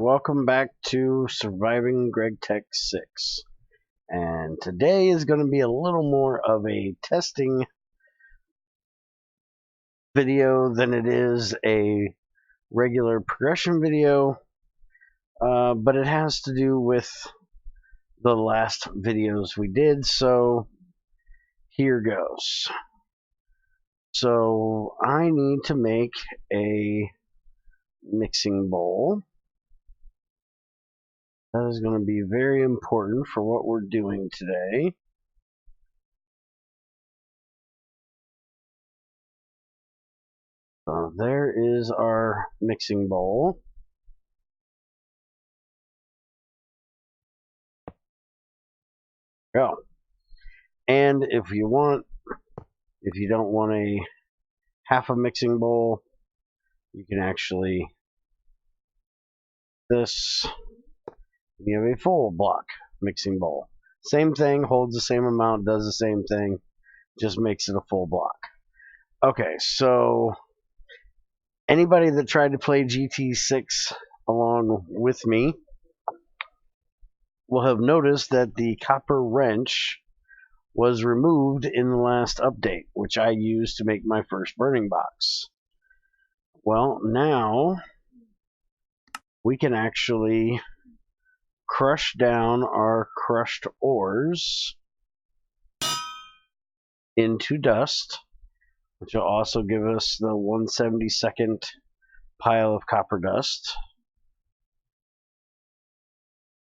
welcome back to Surviving GregTech 6. And today is going to be a little more of a testing video than it is a regular progression video, but it has to do with the last videos we did, so here goes. So I need to make a mixing bowl. That is going to be very important for what we're doing today. So there is our mixing bowl. Go. And if you don't want a half a mixing bowl, you can actually you have a full block mixing bowl. Same thing, holds the same amount, does the same thing, just makes it a full block. Okay, so anybody that tried to play GT6 along with me will have noticed that the copper wrench was removed in the last update, which I used to make my first burning box. Well, now we can actually crush down our crushed ores into dust, which will also give us the 1/72nd pile of copper dust.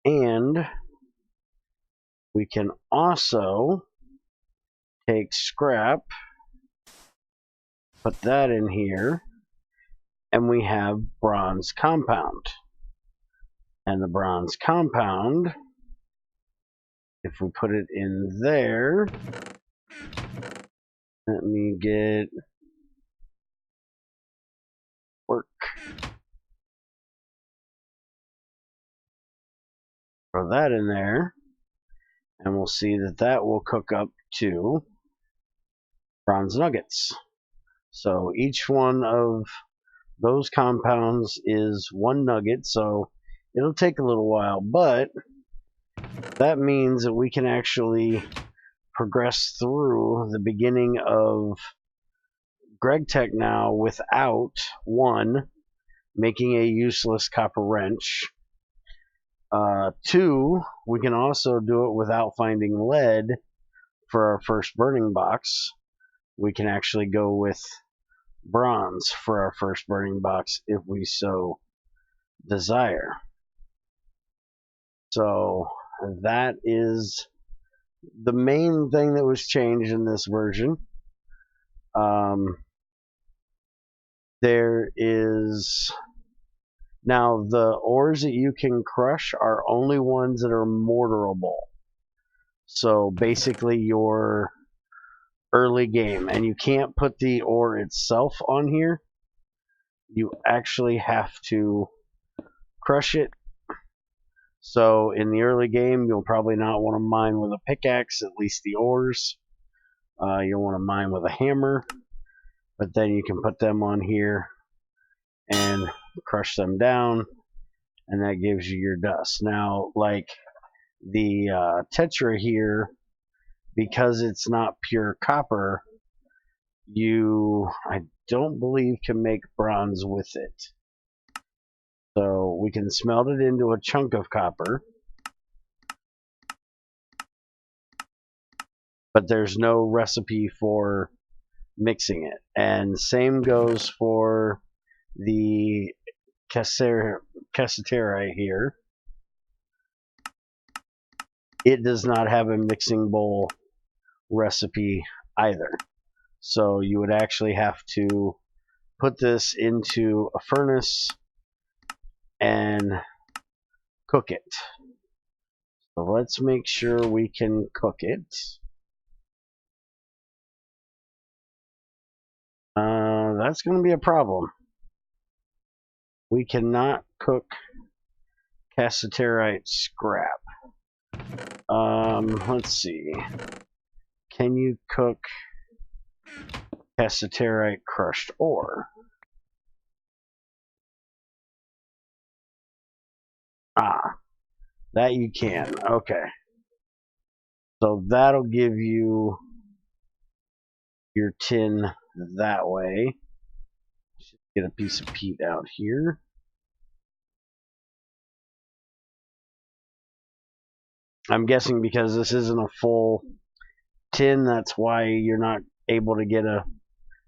And we can also take scrap, put that in here, and we have bronze compound. And the bronze compound, if we put it in there, let me get work. Throw that in there, and we'll see that that will cook up to bronze nuggets. So each one of those compounds is one nugget, so it'll take a little while, but that means that we can actually progress through the beginning of GregTech now without, one, making a useless copper wrench. Two, we can also do it without finding lead for our first burning box. We can actually go with bronze for our first burning box if we so desire. So that is the main thing that was changed in this version. There is now the ores that you can crush are only ones that are mortarable. So basically your early game, and you can't put the ore itself on here. You actually have to crush it. So in the early game, you'll probably not want to mine with a pickaxe, at least the ores. You'll want to mine with a hammer, but then you can put them on here and crush them down, and that gives you your dust. Now, like the tetra here, because it's not pure copper, I don't believe can make bronze with it. So we can smelt it into a chunk of copper, but there's no recipe for mixing it. And same goes for the cassiterite here. It does not have a mixing bowl recipe either. So you would actually have to put this into a furnace and cook it. So let's make sure we can cook it. That's going to be a problem. We cannot cook cassiterite scrap. Let's see. Can you cook cassiterite crushed ore? Ah, that you can. Okay. So that'll give you your tin that way. Get a piece of peat out here. I'm guessing because this isn't a full tin, that's why you're not able to get a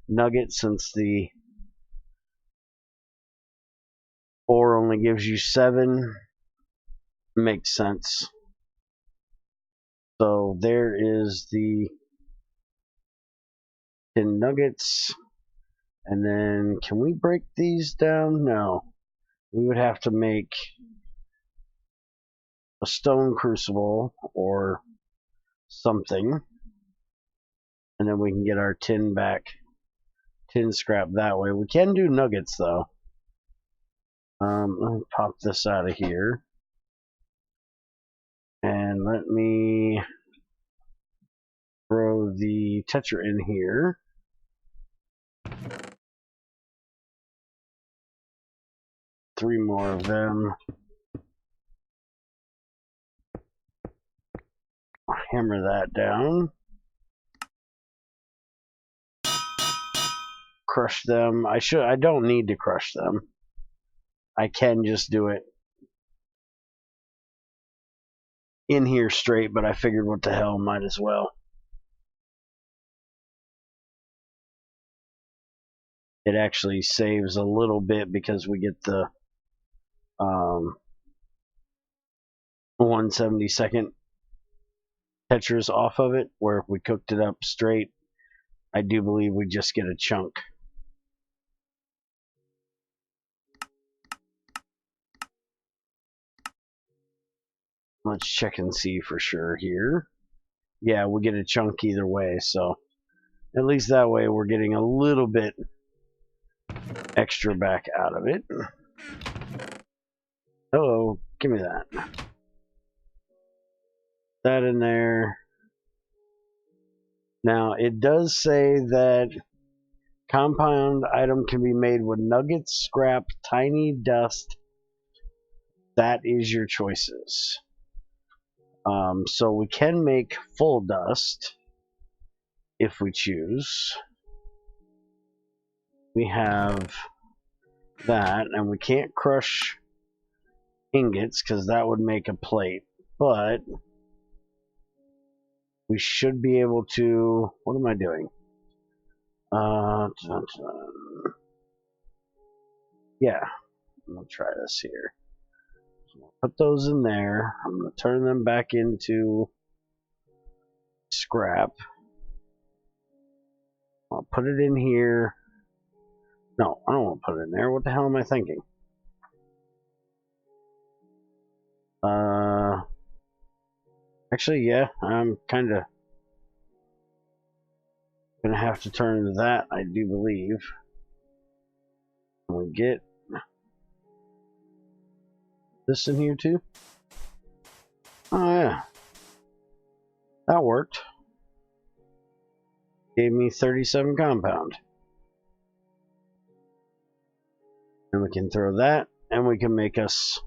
nugget, since the ore only gives you 7. Makes sense. So there is the tin nuggets. And then can we break these down? No. We would have to make a stone crucible or something. And then we can get our tin back. Tin scrap that way. We can do nuggets though. Let me pop this out of here. And let me throw the tetra in here. Three more of them. I'll hammer that down. Crush them. I don't need to crush them. I can just do it in here straight, but I figured what the hell, might as well. It actually saves a little bit because we get the 1/72 tetras off of it, where if we cooked it up straight, I do believe we just get a chunk. Let's check and see for sure here. Yeah, we get a chunk either way, so at least that way we're getting a little bit extra back out of it. Hello, give me that. That in there. Now, it does say that compound item can be made with nuggets, scrap, tiny dust. That is your choices. So we can make full dust if we choose. We have that, and we can't crush ingots because that would make a plate, but we should be able to. What am I doing? Yeah, I'm gonna try this here. Put those in there. I'm gonna turn them back into scrap. I'll put it in here. No, I don't want to put it in there. What the hell am I thinking? Actually, yeah, I'm kind of gonna have to turn that, I do believe. We get this in here too. Oh yeah, that worked. Gave me 37 compound. And we can throw that, and we can make us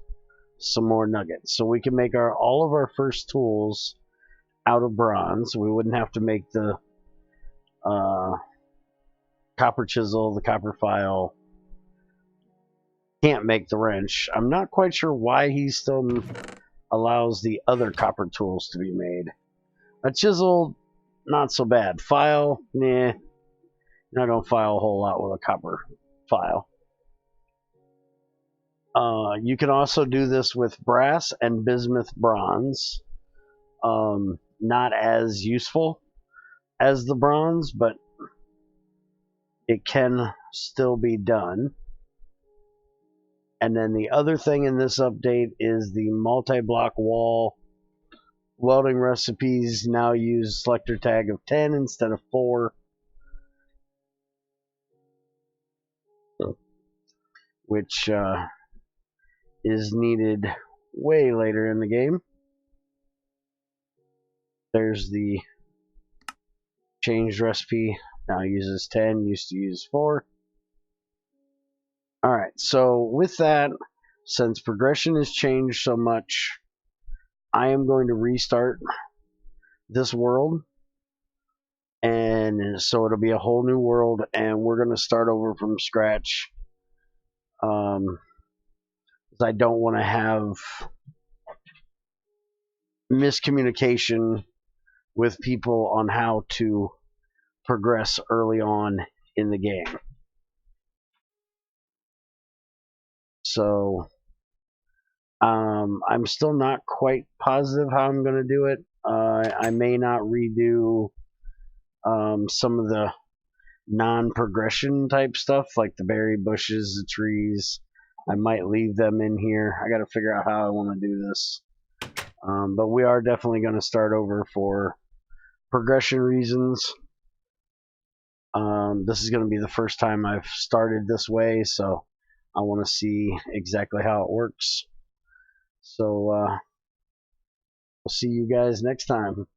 some more nuggets. So we can make all of our first tools out of bronze. We wouldn't have to make the copper chisel, the copper file. Can't make the wrench. I'm not quite sure why he still allows the other copper tools to be made. A chisel, not so bad. File, nah. Not gonna file a whole lot with a copper file. You can also do this with brass and bismuth bronze. Not as useful as the bronze, but it can still be done. And then the other thing in this update is the multi-block wall welding recipes now use selector tag of 10 instead of 4, which is needed way later in the game. There's the changed recipe. Now uses 10, used to use 4. Alright, so with that, Since progression has changed so much, I am going to restart this world, and so it'll be a whole new world, and we're going to start over from scratch. I don't want to have miscommunication with people on how to progress early on in the game. So I'm still not quite positive how I'm going to do it. I may not redo some of the non-progression type stuff, like the berry bushes, the trees. I might leave them in here. I got to figure out how I want to do this. But we are definitely going to start over for progression reasons. This is going to be the first time I've started this way, so I want to see exactly how it works. So we'll see you guys next time.